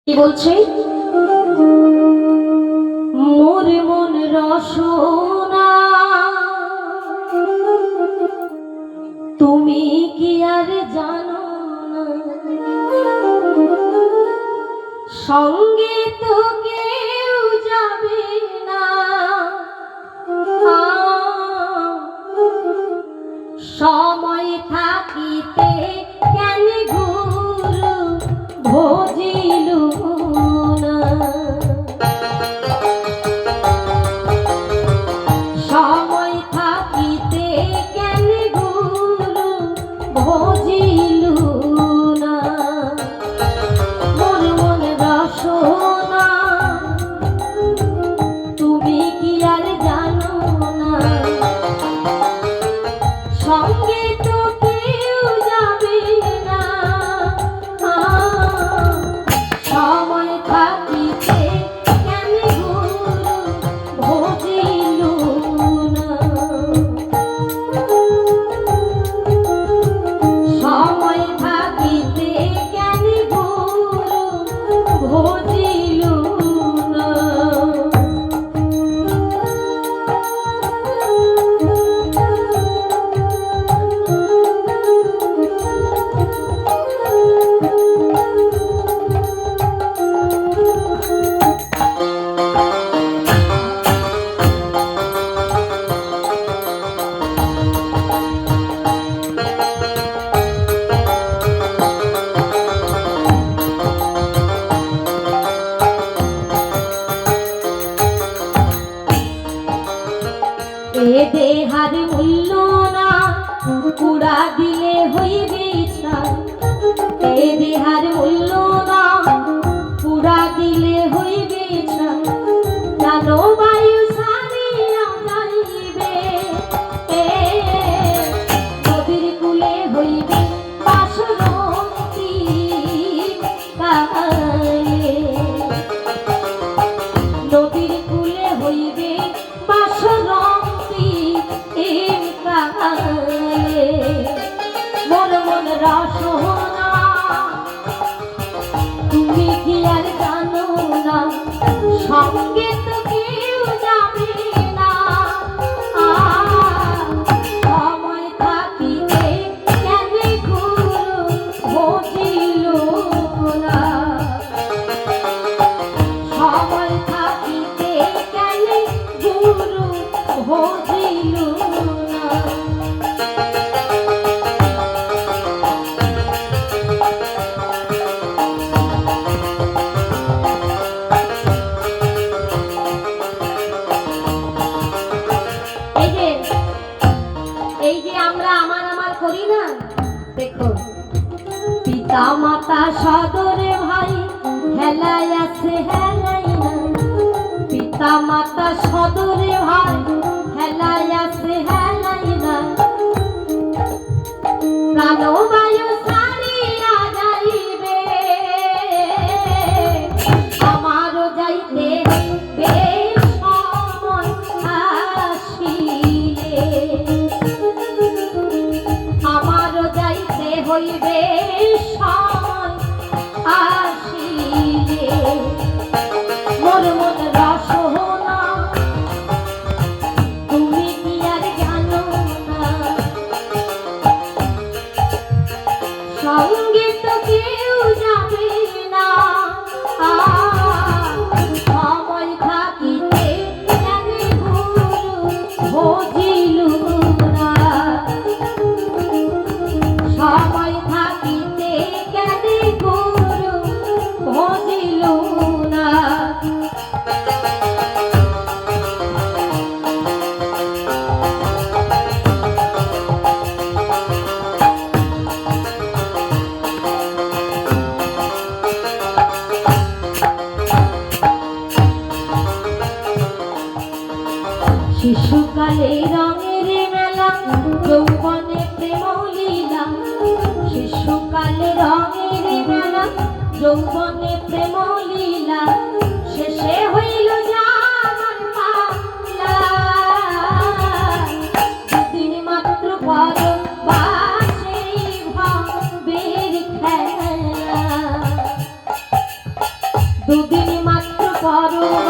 কি বলছে? মোর মন রসনা তুমি কি আর জানো না, সঙ্গে তো কেউ যাবে না, সময় থাকিতে কেন গুরু ভজিলু না, সময় থাকিতে কেন গুরু ভজিলু না, মোর মন রসনা তুমি কি আর জানো না, সঙ্গে তো কেউ যাবে না, সময় থাকিতে কেন গুরু ভজিলু না, সময় থাকিতে কেন গুরু ভজিলু না। এ দেহার মূল্য না পুরা দিলে হইবে ছাই, এ দেহার মূল্য না পুরা দিলে হইবে ছাই, জানো বায়ু সারিয়া যাইবে, নদীর কূলে হইবে বাসরতি কায়ে, নদীর কূলে হইবে বাসরতি কায়ে, মোর মন রসনা তুমি কি আর জানো না, সঙ্গে তো কেউ যাবে না, সময় থাকিতে কেন গুরু ভজিলু না, সময় থাকিতে কেন গুরু ভজিলু না। এই যে আমরা আমার আমার করি না, দেখো পিতা মাতা সদরে ভাই হেলাই আছে হেলাই না, পিতা মাতা সদরে ভাই হেলাই আছে হেলাই না, প্রাণবায়ু সারিয়া যাইবে আমারও যাইতে বেশ সময় আসিলে, আমারও যাইতে হইবে সময় আসিলে, মোর মন রসনা তুমি কি আর জানো না, সঙ্গে তো কেউ যাবে না, সময় থাকিতে কেন গুরু ভজিলু না, সময় থাকিতে কেন গুরু ভজিলু না। শিশুকালে রঙের মেলা যৌবনে প্রেম লীলা, শিশুকালে রঙের মেলা যৌবনে প্রেম লীলা, শেষে হইল জামার পালা, দুদিন মাত্র পর বাসের ভাবের খেলা, দুদিন মাত্র পরব